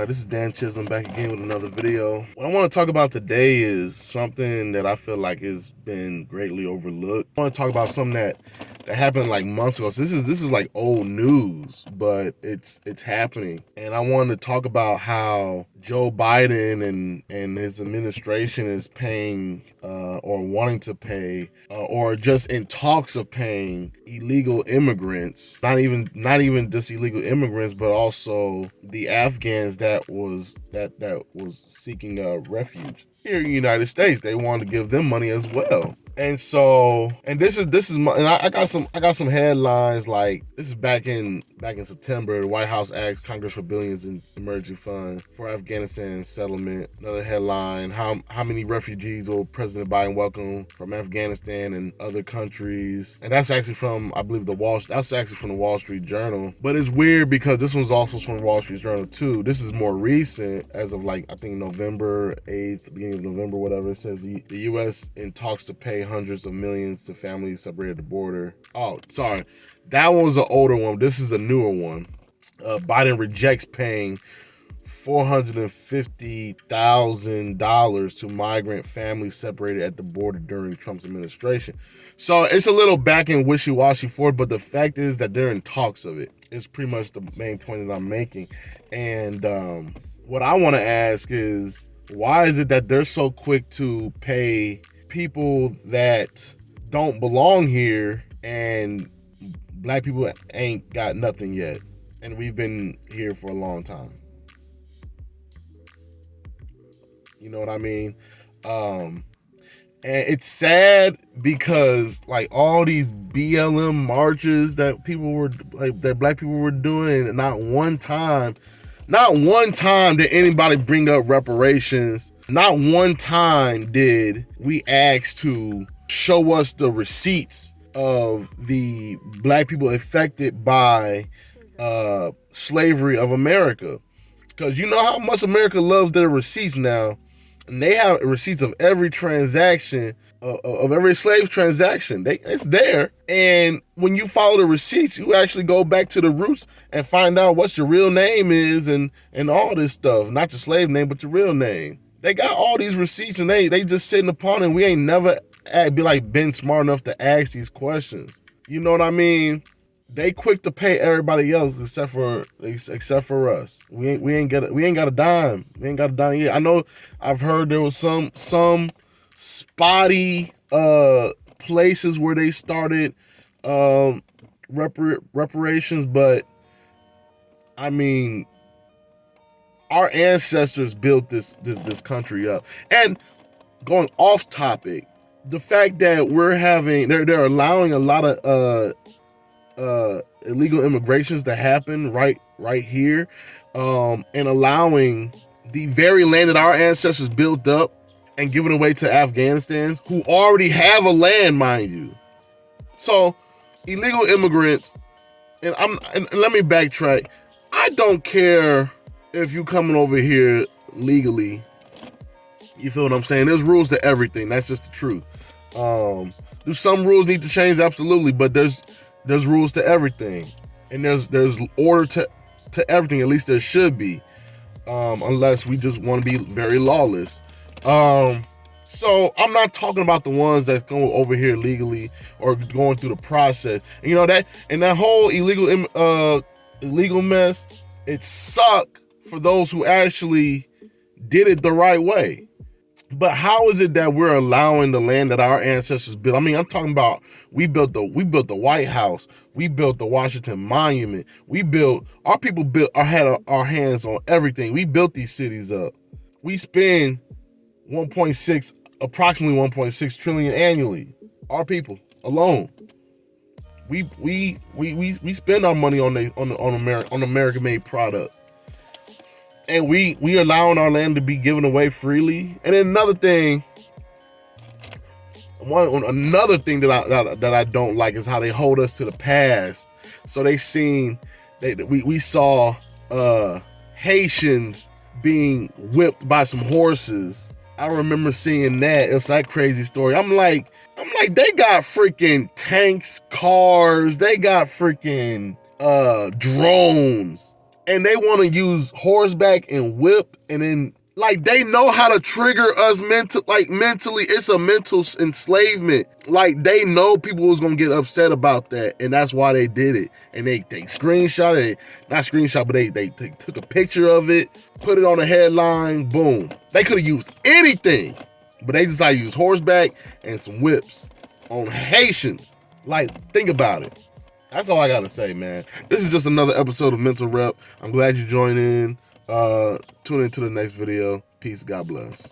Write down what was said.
This is Dan Chisholm back again with another video. What I want to talk about today is something that I feel like has been greatly overlooked. I want to talk about something that happened like months ago. So this is like old news, but it's happening. And I wanted to talk about how Joe Biden and his administration is paying or wanting to pay or just in talks of paying illegal immigrants, not even just illegal immigrants, but also the Afghans that was seeking refuge here in the United States. They wanted to give them money as well. And so, and this is my, and I got some headlines like this is back in September. The White House asks Congress for billions in emergency fund for Afghanistan settlement. Another headline: How many refugees will President Biden welcome from Afghanistan and other countries? And that's actually from, I believe, that's actually from the Wall Street Journal. But it's weird because this one's also from the Wall Street Journal too. This is more recent, as of like I think November 8th, beginning of November, whatever. It says the U.S. in talks to pay hundreds of millions to families separated at the border. Oh, sorry. That one was an older one. This is a newer one. Biden rejects paying $450,000 to migrant families separated at the border during Trump's administration. So it's a little back and wishy-washy for it, but the fact is that they're in talks of it. It's pretty much the main point that I'm making. And what I want to ask is, why is it that they're so quick to pay people that don't belong here and black people ain't got nothing yet, and we've been here for a long time? You know what I mean? And it's sad because like all these BLM marches that black people were doing, and not one time did anybody bring up reparations. Not one time did we ask to show us the receipts of the black people affected by slavery of America. Because you know how much America loves their receipts now. And they have receipts of every transaction, of every slave transaction. It's there. And when you follow the receipts, you actually go back to the roots and find out what your real name is and all this stuff. Not your slave name, but your real name. They got all these receipts and they just sitting upon it, and we ain't never been smart enough to ask these questions. You know what I mean? They quick to pay everybody else except for us. We ain't got a dime. We ain't got a dime yet. I know I've heard there was some spotty places where they started reparations, but I mean, our ancestors built this country up. And going off topic, the fact that they're allowing a lot of illegal immigrations to happen right here, and allowing the very land that our ancestors built up and giving away to Afghanistan, who already have a land, mind you. So illegal immigrants, and let me backtrack. I don't care if you coming over here legally. You feel what I'm saying? There's rules to everything. That's just the truth. Do some rules need to change? Absolutely, but there's rules to everything, and there's order to everything. At least there should be, unless we just want to be very lawless. So I'm not talking about the ones that go over here legally or going through the process. And you know that, and that whole illegal mess. It sucked for those who actually did it the right way. But how is it that we're allowing the land that our ancestors built? I mean, I'm talking about we built the White House, we built the Washington Monument, our people had our hands on everything. We built these cities up. We spend approximately 1.6 trillion annually. Our people alone. We spend our money on American-made product. And we allowing our land to be given away freely. And then another thing that I don't like is how they hold us to the past. So we saw Haitians being whipped by some horses. I remember seeing that. It's that crazy story. I'm like, they got freaking tanks, cars, they got freaking drones. and they want to use horseback and whip, and then like they know how to trigger us mentally. It's a mental enslavement. Like they know people was gonna get upset about that, and that's why they did it. And they screenshot it, not screenshot, but they took a picture of it, put it on a headline, boom. They could have used anything, but they decided to use horseback and some whips on Haitians. Like, think about it. That's all I gotta say, man. This is just another episode of Mental Rep. I'm glad you joined in. Tune into the next video. Peace. God bless.